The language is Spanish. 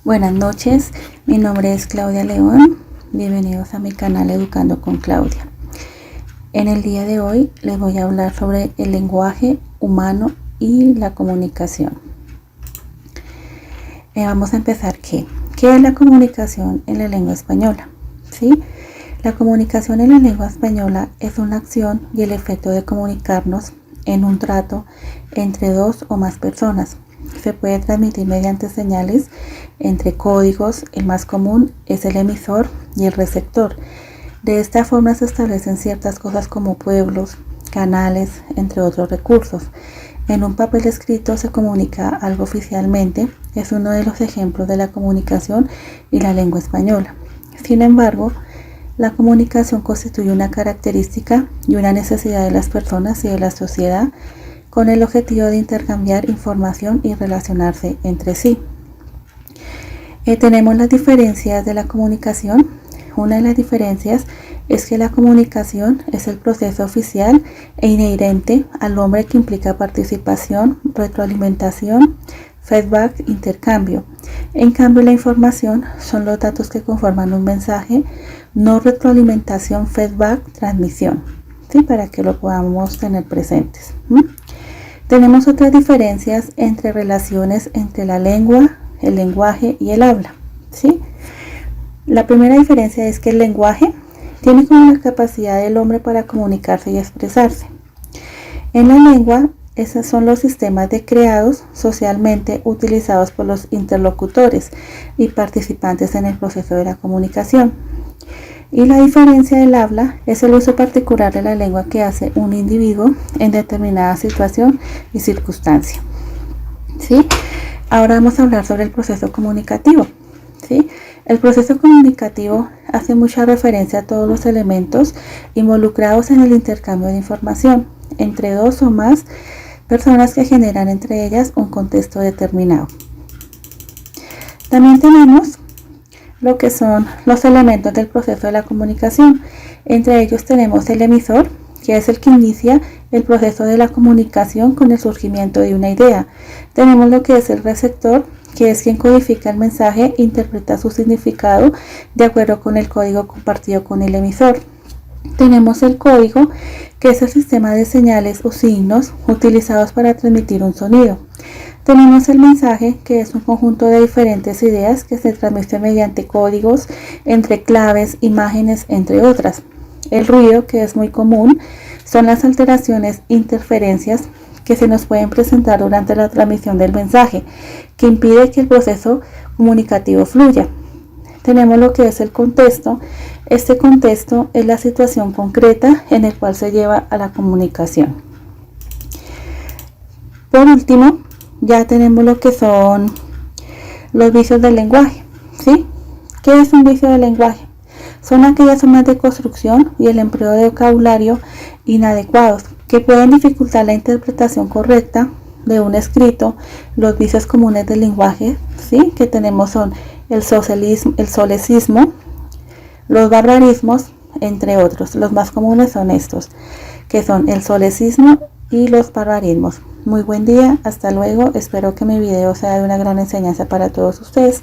Buenas noches, mi nombre es Claudia León, bienvenidos a mi canal Educando con Claudia. En el día de hoy les voy a hablar sobre el lenguaje humano y la comunicación. Vamos a empezar. ¿Qué es la comunicación en la lengua española? ¿Sí? La comunicación en la lengua española es una acción y el efecto de comunicarnos en un trato entre dos o más personas. Se puede transmitir mediante señales entre códigos. El más común es el emisor y el receptor. De esta forma se establecen ciertas cosas como pueblos, canales, entre otros recursos. En un papel escrito se comunica algo oficialmente. Es uno de los ejemplos de la comunicación y la lengua española. Sin embargo, la comunicación constituye una característica y una necesidad de las personas y de la sociedad con el objetivo de intercambiar información y relacionarse entre sí. Tenemos las diferencias de la comunicación. Una de las diferencias es que la comunicación es el proceso oficial e inherente al hombre que implica participación, retroalimentación, feedback, intercambio. En cambio, la información son los datos que conforman un mensaje, no retroalimentación, feedback, transmisión. ¿Sí? Para que lo podamos tener presentes. Tenemos otras diferencias entre relaciones entre la lengua, el lenguaje y el habla. ¿Sí? La primera diferencia es que el lenguaje tiene como la capacidad del hombre para comunicarse y expresarse. En la lengua, esos son los sistemas creados socialmente utilizados por los interlocutores y participantes en el proceso de la comunicación. Y la diferencia del habla es el uso particular de la lengua que hace un individuo en determinada situación y circunstancia. ¿Sí? Ahora vamos a hablar sobre el proceso comunicativo. ¿Sí? El proceso comunicativo hace mucha referencia a todos los elementos involucrados en el intercambio de información entre dos o más personas que generan entre ellas un contexto determinado. También tenemos lo que son los elementos del proceso de la comunicación. Entre ellos tenemos el emisor, que es el que inicia el proceso de la comunicación con el surgimiento de una idea. Tenemos lo que es el receptor, que es quien codifica el mensaje e interpreta su significado de acuerdo con el código compartido con el emisor. Tenemos el código, que es el sistema de señales o signos utilizados para transmitir un sonido. Tenemos el mensaje, que es un conjunto de diferentes ideas que se transmiten mediante códigos, entre claves, imágenes, entre otras. El ruido, que es muy común, son las alteraciones, interferencias que se nos pueden presentar durante la transmisión del mensaje, que impide que el proceso comunicativo fluya. Tenemos lo que es el contexto. Este contexto es la situación concreta en la cual se lleva a la comunicación. Por último, ya tenemos lo que son los vicios del lenguaje. ¿Sí? ¿Qué es un vicio del lenguaje? Son aquellas formas de construcción y el empleo de vocabulario inadecuados que pueden dificultar la interpretación correcta de un escrito. Los vicios comunes del lenguaje, ¿sí?, que tenemos son el solecismo, los barbarismos, entre otros. Los más comunes son estos, que son el solecismo y los barbarismos. Muy buen día, hasta luego. Espero que mi video sea de una gran enseñanza para todos ustedes.